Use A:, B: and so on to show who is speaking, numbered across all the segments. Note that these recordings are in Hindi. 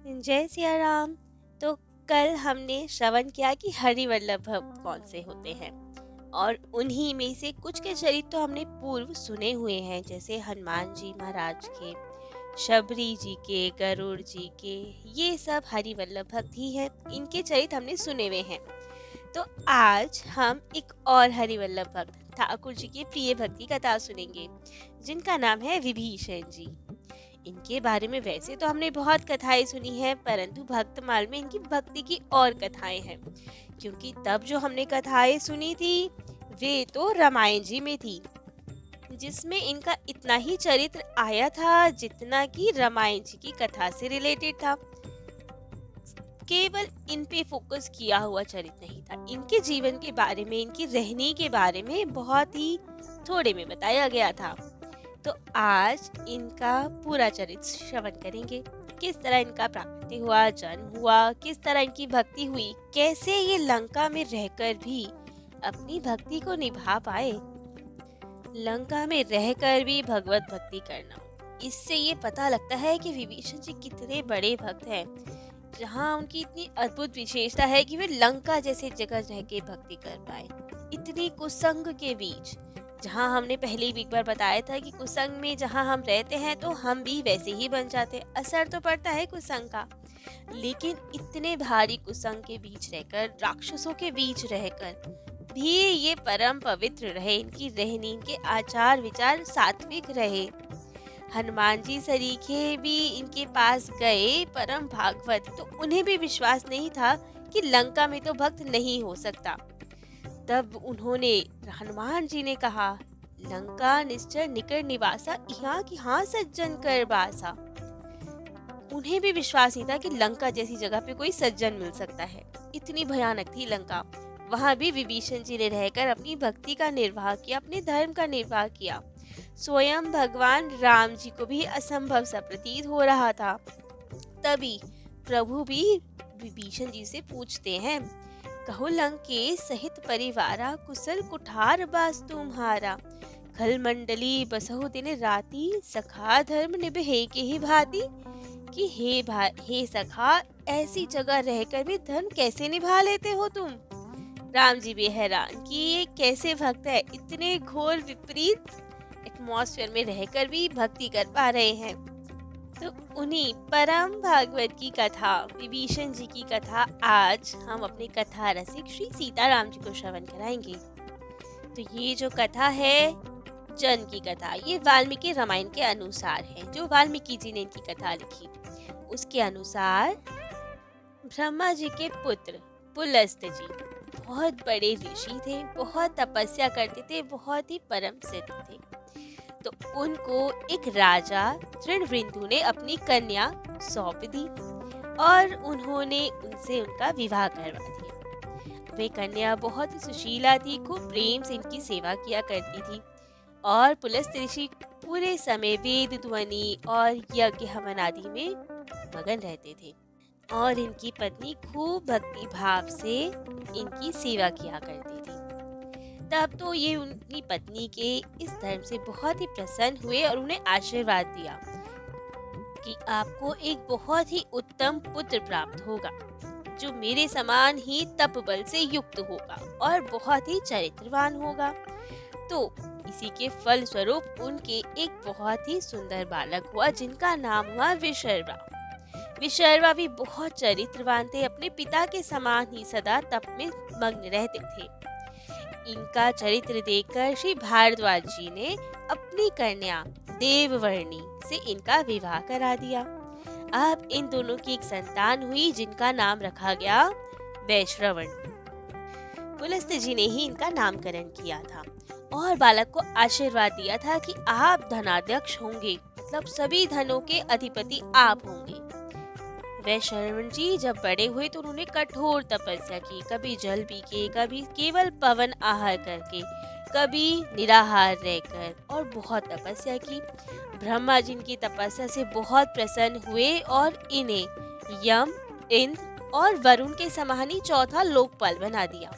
A: जय सिया राम। तो कल हमने श्रवण किया कि हरिवल्लभ भक्त कौन से होते हैं, और उन्हीं में से कुछ के चरित्र तो हमने पूर्व सुने हुए हैं, जैसे हनुमान जी महाराज के, शबरी जी के, गरुड़ जी के। ये सब हरिवल्लभ भक्त ही हैं, इनके चरित्र हमने सुने हुए हैं। तो आज हम एक और हरिवल्लभ भक्त ठाकुर जी के प्रिय भक्त की कथा सुनेंगे, जिनका नाम है विभीषण जी। इनके बारे में वैसे तो हमने बहुत कथाएं सुनी हैं, परंतु भक्तमाल में इनकी भक्ति की और कथाएं हैं, क्योंकि तब जो हमने कथाएं सुनी थी वे तो रामायण जी में थी, जिसमें इनका इतना ही चरित्र आया था जितना कि रामायण जी की कथा से रिलेटेड था। केवल इन पे फोकस किया हुआ चरित्र नहीं था, इनके जीवन के बारे में, इनकी रहनी के बारे में बहुत ही थोड़े में बताया गया था। तो आज इनका पूरा चरित्र श्रवण करेंगे। किस तरह इनका प्राकट्य हुआ, जन्म हुआ, किस तरह इनकी भक्ति हुई, कैसे ये लंका में रहकर भी अपनी भक्ति को निभा पाए। लंका में रहकर भी भगवत भक्ति करना, इससे ये पता लगता है कि विभीषण जी कितने बड़े भक्त हैं, जहाँ उनकी इतनी अद्भुत विशेषता है कि वे लंका जैसे जगह रह के भक्ति कर पाए, इतनी कुसंग के बीच। जहाँ हमने पहले भी एक बार बताया था कि कुसंग में जहाँ हम रहते हैं तो हम भी वैसे ही बन जाते हैं, असर तो पड़ता है कुसंग का। लेकिन इतने भारी कुसंग के बीच रहकर, राक्षसों के बीच रहकर भी ये परम पवित्र रहे, इनकी रहनी, इनके आचार विचार सात्विक रहे। हनुमान जी सरीखे भी इनके पास गए परम भागवत, तो उन्हें भी विश्वास नहीं था कि लंका में तो भक्त नहीं हो सकता। तब उन्होंने, हनुमान जी ने कहा, लंका निश्चर निकट निवासा, यहाँ की हाँ सज्जन कर बासा। उन्हें भी विश्वास नहीं था कि लंका जैसी जगह पे कोई सज्जन मिल सकता है, इतनी भयानक थी लंका। वहां भी विभीषण जी ने रहकर अपनी भक्ति का निर्वाह किया, अपने धर्म का निर्वाह किया। स्वयं भगवान राम जी को भी असंभव सा प्रतीत हो रहा था। तभी प्रभु भी विभीषण जी से पूछते हैं, कहो लंकेश सहित परिवारा, कुशल कुठार बास तुम्हारा। खल मंडली बसहु दिन राती, सखा धर्म निभे के ही भांति। कि हे सखा, ऐसी जगह रहकर भी धर्म कैसे निभा लेते हो तुम। राम जी भी हैरान कि ये कैसे भक्त है, इतने घोर विपरीत एटमॉस्फेयर में रहकर भी भक्ति कर पा रहे हैं। तो उन्हीं परम भागवत की कथा, विभीषण जी की कथा, आज हम अपने कथा रसिक श्री सीताराम जी को श्रवण कराएंगे। तो ये जो कथा है, जन की कथा, ये वाल्मीकि रामायण के अनुसार है, जो वाल्मीकि जी ने इनकी कथा लिखी। उसके अनुसार ब्रह्मा जी के पुत्र पुलस्त जी बहुत बड़े ऋषि थे, बहुत तपस्या करते थे, बहुत ही परम सिद्ध थे। तो उनको एक राजा तृणवृंदु ने अपनी कन्या सौंप दी और उन्होंने उनसे उनका विवाह करवा दिया। वे कन्या बहुत ही सुशीला थी, खूब प्रेम से इनकी सेवा किया करती थी, और पुलस्त ऋषि पूरे समय वेद ध्वनि और यज्ञ हवन आदि में मगन रहते थे, और इनकी पत्नी खूब भक्ति भाव से इनकी सेवा किया करती थी। तब तो ये उनकी पत्नी के इस धर्म से बहुत ही प्रसन्न हुए और उन्हें आशीर्वाद दिया कि आपको एक बहुत ही उत्तम पुत्र प्राप्त होगा, जो मेरे समान ही तप बल से युक्त होगा और बहुत ही चरित्रवान होगा। तो इसी के फल स्वरूप उनके एक बहुत ही सुंदर बालक हुआ, जिनका नाम हुआ विशर्वा। विशर्वा भी बहुत चरित्रवान थे, अपने पिता के समान ही सदा तप में मग्न रहते थे। इनका चरित्र देखकर श्री भारद्वाज जी ने अपनी कन्या देववर्णी से इनका विवाह करा दिया। अब इन दोनों की एक संतान हुई, जिनका नाम रखा गया वैश्रवण। पुलस्त जी ने ही इनका नामकरण किया था और बालक को आशीर्वाद दिया था कि आप धनाध्यक्ष होंगे, मतलब सभी धनों के अधिपति आप होंगे। वैश्रवण जी जब बड़े हुए तो उन्होंने कठोर तपस्या की, कभी जल पी के, कभी केवल पवन आहार करके, कभी निराहार रहकर, और बहुत तपस्या की। ब्रह्मा जी की तपस्या से बहुत प्रसन्न हुए और इन्हें यम, इंद्र और वरुण के समान ही चौथा लोकपाल बना दिया,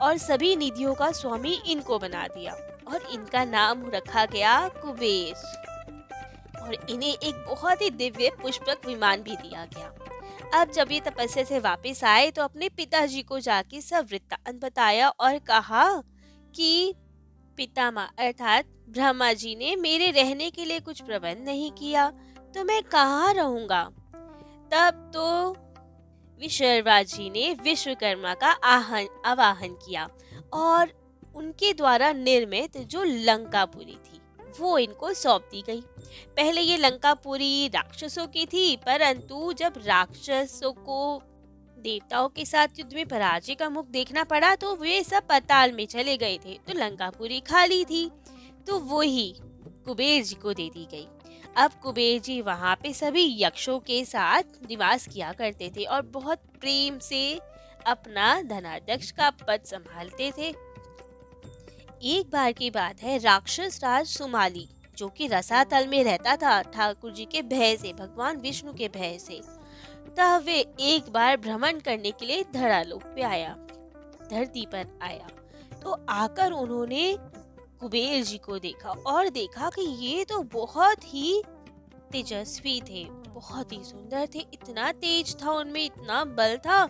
A: और सभी निधियों का स्वामी इनको बना दिया, और इनका नाम रखा गया कुबेर। और इन्हें एक बहुत ही दिव्य पुष्पक विमान भी दिया गया। अब जब ये तपस्या से वापस आए तो अपने पिताजी को जाके सब वृत्तांत बताया और कहा कि पितामह अर्थात ब्रह्मा जी ने मेरे रहने के लिए कुछ प्रबंध नहीं किया, तो मैं कहाँ रहूंगा। तब तो विशर्वा जी ने विश्वकर्मा का आवाहन किया और उनके द्वारा निर्मित जो लंकापुरी थी वो इनको सौंप दी गई। पहले ये लंकापुरी राक्षसों की थी, परंतु जब राक्षसों को देवताओं के साथ युद्ध में पराजय का मुख देखना पड़ा तो वे सब पाताल में चले गए थे, तो लंकापुरी खाली थी, तो वो ही कुबेर जी को दे दी गई। अब कुबेर जी वहाँ पे सभी यक्षों के साथ निवास किया करते थे और बहुत प्रेम से अपना धनाध्यक्ष का पद संभालते थे। एक बार की बात है, राक्षस राज सुमाली जो कि रसातल में रहता था ठाकुर जी के भय से, भगवान विष्णु के भय से, तब वे एक बार भ्रमण करने के लिए धरालोक पे आया, धरती पर आया। तो आकर उन्होंने कुबेर जी को देखा और देखा कि ये तो बहुत ही तेजस्वी थे, बहुत ही सुंदर थे, इतना तेज था उनमें, इतना बल था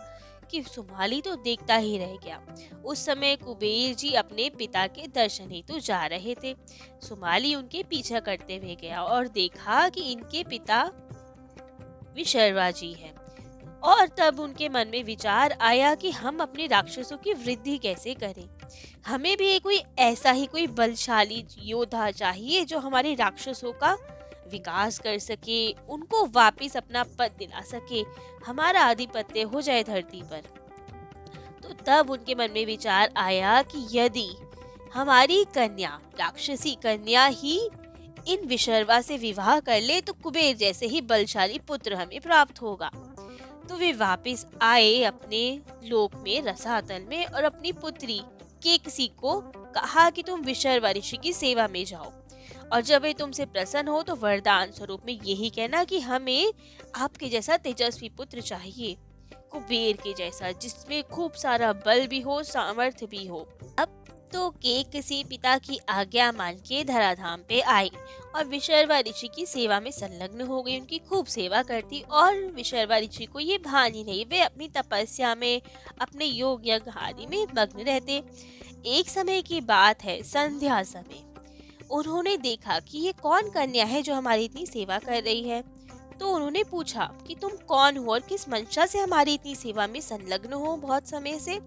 A: कि सुमाली तो देखता ही रह गया। उस समय कुबेर जी अपने पिता के दर्शन हेतु जा रहे थे। सुमाली उनके पीछा करते हुए गया और देखा कि इनके पिता विशर्वा जी हैं। और तब उनके मन में विचार आया कि हम अपने राक्षसों की वृद्धि कैसे करें। हमें भी कोई ऐसा ही कोई बलशाली योद्धा चाहिए जो हमारे राक्षसों का विकास कर सके, उनको वापस अपना पद दिला सके, हमारा आधिपत्य हो जाए धरती पर। तो तब उनके मन में विचार आया कि यदि हमारी कन्या, राक्षसी कन्या ही इन विशर्वा से विवाह कर ले तो कुबेर जैसे ही बलशाली पुत्र हमें प्राप्त होगा। तो वे वापस आए अपने लोक में, रसातल में, और अपनी पुत्री केकसी को कहा कि तुम विशर्वा ऋषि की सेवा में जाओ और जब वे तुमसे प्रसन्न हो तो वरदान स्वरूप में यही कहना कि हमें आपके जैसा तेजस्वी पुत्र चाहिए, कुबेर के जैसा, जिसमें खूब सारा बल भी हो, सामर्थ्य भी हो। अब तो केकसी पिता की आज्ञा मान के धराधाम पे आई और विशर्वा ऋषि की सेवा में संलग्न हो गई, उनकी खूब सेवा करती। और विशर्वा ऋषि को ये भान ही नहीं, वे अपनी तपस्या में, अपने योग यज्ञ आदि में मग्न रहते। एक समय की बात है, संध्या समय, उन्होंने देखा कि ये कौन कन्या है जो हमारी इतनी सेवा कर रही है। तो उन्होंने पूछा कि तुम कौन हो और किस मंशा से हमारी इतनी सेवा में संलग्न हो बहुत समय से।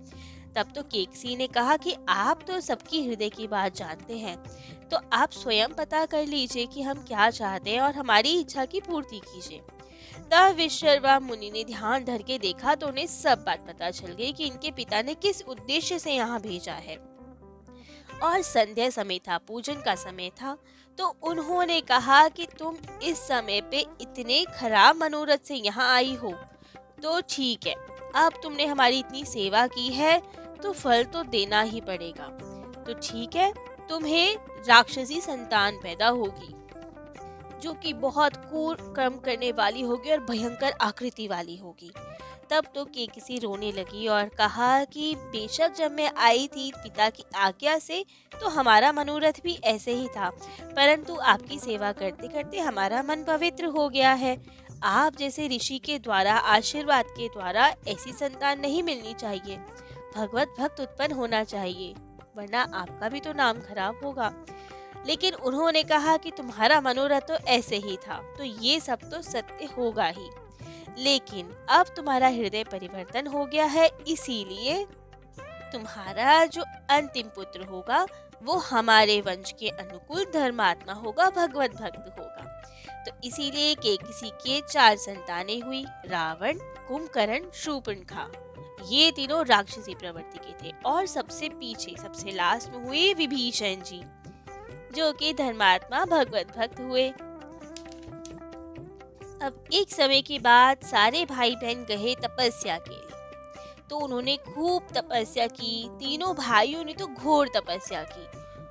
A: तब तो केकसी ने कहा कि आप तो सबकी हृदय की बात जानते हैं, तो आप स्वयं पता कर लीजिए कि हम क्या चाहते हैं और हमारी इच्छा की पूर्ति कीजिए। तब विशर्वा मुनि ने ध्यान धर के देखा तो उन्हें सब बात पता चल गई कि इनके पिता ने किस उद्देश्य से यहाँ भेजा है। और संध्या समय था, पूजन का समय था, तो उन्होंने कहा कि तुम इस समय पे इतने खराब मनोरथ से यहाँ आई हो तो ठीक है, अब तुमने हमारी इतनी सेवा की है तो फल तो देना ही पड़ेगा। तो ठीक है, तुम्हें राक्षसी संतान पैदा होगी जो कि बहुत क्रूर कर्म करने वाली होगी और भयंकर आकृति वाली होगी। तब तो केकसी रोने लगी और कहा कि बेशक जब मैं आई थी पिता की आज्ञा से तो हमारा मनोरथ भी ऐसे ही था, परंतु आपकी सेवा करते करते हमारा मन पवित्र हो गया है। आप जैसे ऋषि के द्वारा, आशीर्वाद के द्वारा ऐसी संतान नहीं मिलनी चाहिए, भगवत भक्त उत्पन्न होना चाहिए, वरना आपका भी तो नाम खराब होगा। लेकिन उन्होंने कहा कि तुम्हारा मनोरथ तो ऐसे ही था, तो ये सब तो सत्य होगा ही, लेकिन अब तुम्हारा हृदय परिवर्तन हो गया है, इसीलिए तुम्हारा जो अंतिम पुत्र होगा वो हमारे वंश के अनुकूल धर्मात्मा होगा, भगवत भक्त होगा। तो इसीलिए केकसी के 4 संतानें हुई, रावण, कुंभकर्ण, शूर्पणखा। ये तीनों राक्षसी प्रवृत्ति के थे। और सबसे पीछे, सबसे लास्ट में हुए विभीषण जी, जो कि धर्मात्मा भगवत भक्त हुए। अब एक समय के बाद सारे भाई बहन गए तपस्या के लिए, तो उन्होंने खूब तपस्या की। तीनों भाइयों ने तो घोर तपस्या की,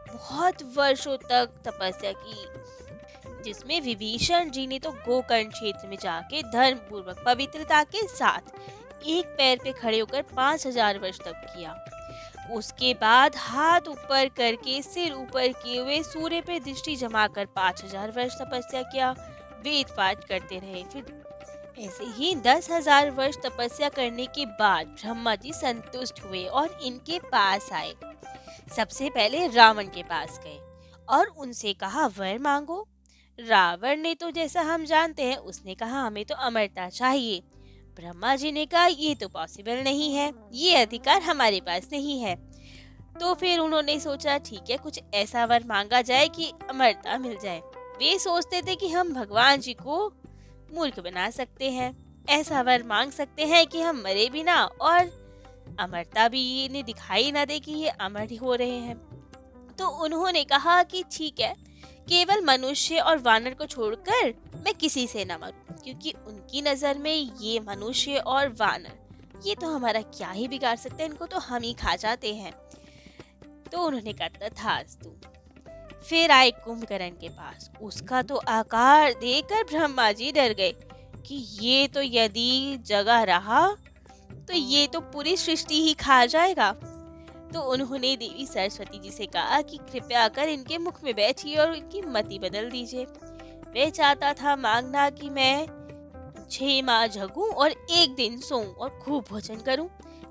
A: बहुत वर्षों तक तपस्या की, जिसमें विभीषण जी ने तो गोकर्ण क्षेत्र में जाके धर्म पूर्वक पवित्रता के साथ एक पैर पे खड़े होकर 5000 वर्ष तप किया। उसके बाद हाथ ऊपर करके सिर ऊपर किए हुए सूर्य पे दृष्टि जमाकर 5000 वर्ष तपस्या किया, वेद पाठ करते रहे। फिर ऐसे ही 10,000 वर्ष तपस्या करने के बाद ब्रह्मा जी संतुष्ट हुए और इनके पास आए। सबसे पहले रावण के पास गए और उनसे कहा वर मांगो। रावण ने तो जैसा हम जानते हैं उसने कहा हमें तो अमरता चाहिए। ब्रह्मा जी ने कहा ये तो पॉसिबल नहीं है, ये अधिकार हमारे पास नहीं है। तो फिर उन्होंने सोचा ठीक है कुछ ऐसा वर मांगा जाए कि अमरता मिल जाए। वे सोचते थे कि हम भगवान जी को मूर्ख बना सकते हैं, ऐसा वर मांग सकते हैं कि हम मरे भी ना और अमरता भी इन्हें दिखाई ना दे कि ये अमर हो रहे हैं। तो उन्होंने कहा कि ठीक है, केवल मनुष्य और वानर को छोड़कर मैं किसी से न मरूं, क्योंकि उनकी नजर में ये मनुष्य और वानर ये तो हमारा क्या ही बिगाड़ सकते हैं, इनको तो हम ही खा जाते हैं। तो उन्होंने कहा तथास्तु। फिर आए कुंभकर्ण के पास। उसका तो आकार देखकर ब्रह्मा जी डर गए कि ये तो यदि जगह रहा तो ये तो पूरी सृष्टि ही खा जाएगा। तो उन्होंने देवी सरस्वती जी से कहा कि कृपया कर इनके मुख में बैठिए और इनकी मति बदल दीजिए। वे चाहता था मांगना कि मैं 6 माह जगूं और 1 दिन सोऊं और खूब भोजन करूं।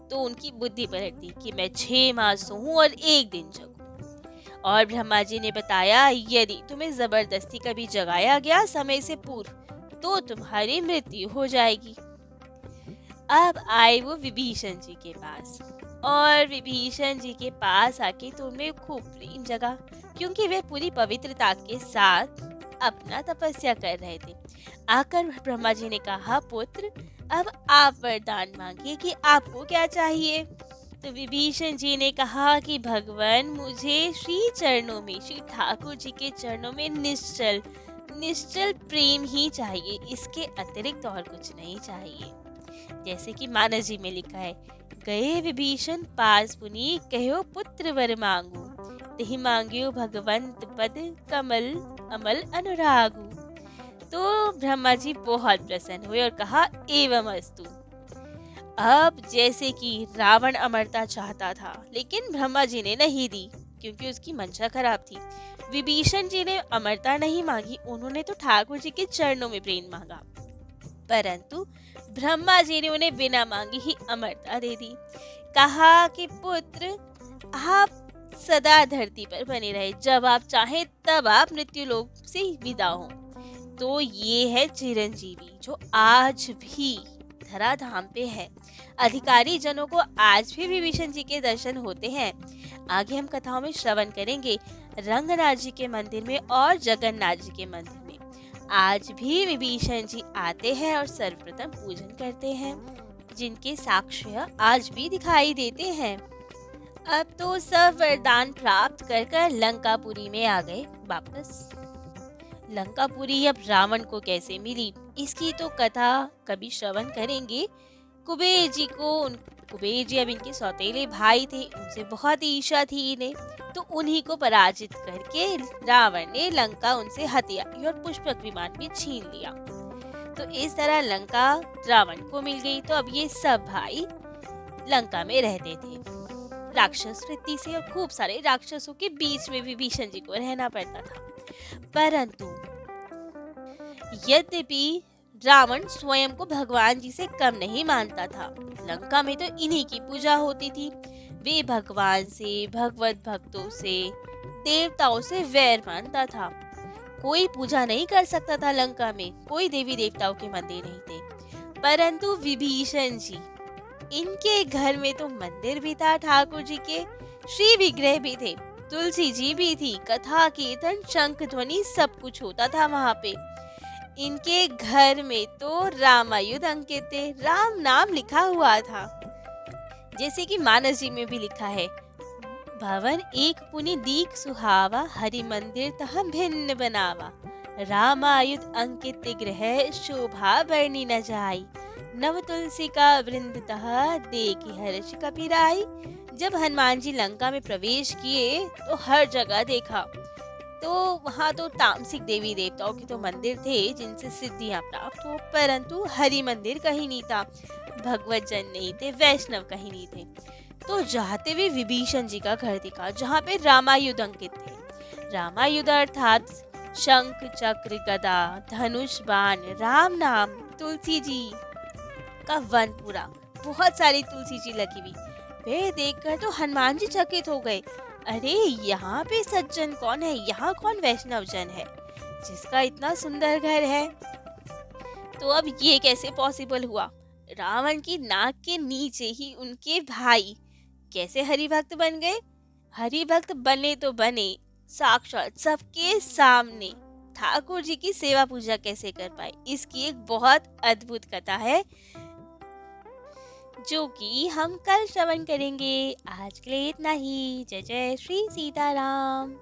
A: तो उनकी बुद्धि पलट दी कि मैं 6 माह सोऊं और 1 दिन जगूं। और ब्रह्मा जी ने बताया यदि तुम्हें जबरदस्ती कभी जगाया गया समय से पूर्व तो तुम्हारी मृत्यु हो जाएगी। अब आए वो विभीषण जी के पास और विभीषण जी के पास आके तो उनमें खूब प्रेम जगा, क्योंकि वे पूरी पवित्रता के साथ अपना तपस्या कर रहे थे। आकर ब्रह्मा जी ने कहा पुत्र अब आप वरदान मांगिए कि आपको क्या चाहिए। तो विभीषण जी ने कहा कि भगवान मुझे श्री चरणों में, श्री ठाकुर जी के चरणों में निश्चल प्रेम ही चाहिए, इसके अतिरिक्त और कुछ नहीं चाहिए। जैसे कि मानस जी में लिखा है, गए विभीषण पास पुनि कहो पुत्र वर मांगू, तेहि मांग्यो भगवंत पद कमल अमल अनुरागु। तो ब्रह्मा जी बहुत प्रसन्न हुए और कहा एवं अस्तु। अब जैसे कि रावण अमरता चाहता था लेकिन ब्रह्मा जी ने नहीं दी क्योंकि उसकी मंशा खराब थी। विभीषण जी ने अमरता नहीं मांगी, उन्होंने तो ठाकुर जी के चरणों में प्रेम मांगा, परंतु ब्रह्मा जी ने उन्हें बिना मांगे ही अमरता दे दी। कहा कि पुत्र आप सदा धरती पर बने रहे, जब आप चाहें तब आप मृत्यु लोक से विदा हो। तो ये है चिरंजीवी जो आज भी धराधाम पे है। अधिकारी जनों को आज भी विभीषण जी के दर्शन होते हैं। आगे हम कथाओं में श्रवण करेंगे रंगनाथ जी के मंदिर में और जगन्नाथ जी के मंदिर में आज भी विभीषण जी आते हैं और सर्वप्रथम पूजन करते हैं, जिनके साक्ष्य आज भी दिखाई देते हैं। अब तो सब वरदान प्राप्त कर लंकापुरी में आ गए वापस। लंकापुरी अब रावण को कैसे मिली इसकी तो कथा कभी श्रवण करेंगे। कुबेर जी अब इनके सौतेले भाई थे, उनसे बहुत ईर्ष्या थी इन्हें, तो उन्हीं को पराजित करके रावण ने लंका उनसे हथियाई और पुष्पक विमान भी छीन लिया। तो इस तरह लंका रावण को मिल गई। तो अब ये सब भाई लंका में रहते थे राक्षस वृत्ति से, और खूब सारे राक्षसों के बीच में विभीषण जी को रहना पड़ता था। परंतु यद्यपि रावण स्वयं को भगवान जी से कम नहीं मानता था। लंका में तो इन्हीं की पूजा होती थी। वे भगवान से, भगवत भक्तों से, देवताओं से वैर मानता था। कोई पूजा नहीं कर सकता था लंका में, कोई देवी देवताओं के मंदिर नहीं थे। परंतु विभीषण जी, इनके घर में तो मंदिर भी था ठाकुर जी के, श्री विग्रह भी थे, तुलसी जी भी थी, कथा कीर्तन शंख ध्वनि सब कुछ होता था वहाँ पे। इनके घर में तो रामायुध अंकित थे, राम नाम लिखा हुआ था। जैसे कि मानस जी में भी लिखा है, भवन एक पुनि दीक सुहावा, हरि मंदिर तह भिन्न बनावा, रामायुध अंकित ग्रह शोभा बरनी न जाई, नव तुलसी का वृंद तह देखी हर्ष कपिराई। जब हनुमान जी लंका में प्रवेश किए तो हर जगह देखा तो वहाँ तो तामसिक देवी देवताओं के तो मंदिर थे जिनसे सिद्धियां प्राप्त हो, परंतु हरि मंदिर कहीं नहीं था, भगवत जन नहीं थे, वैष्णव कहीं नहीं थे। तो जाते हुए विभीषण जी का घर दिखा जहाँ पे रामायुध अंकित थे। रामायुध अर्थात शंख चक्र गदा धनुष बाण राम नाम तुलसी जी का वन पूरा, बहुत सारी तुलसी जी लगी हुई। वे देखकर तो हनुमान जी चकित हो गए। अरे यहाँ पे सज्जन कौन है, यहाँ कौन वैष्णव जन है जिसका इतना सुंदर घर है। तो अब ये कैसे पॉसिबल हुआ? रावण की नाक के नीचे ही उनके भाई कैसे हरि भक्त बन गए? हरि भक्त बने तो बने साक्षात सबके सामने ठाकुर जी की सेवा पूजा कैसे कर पाए, इसकी एक बहुत अद्भुत कथा है जो कि हम कल श्रवण करेंगे। आज के लिए इतना ही। जय जय श्री सीताराम।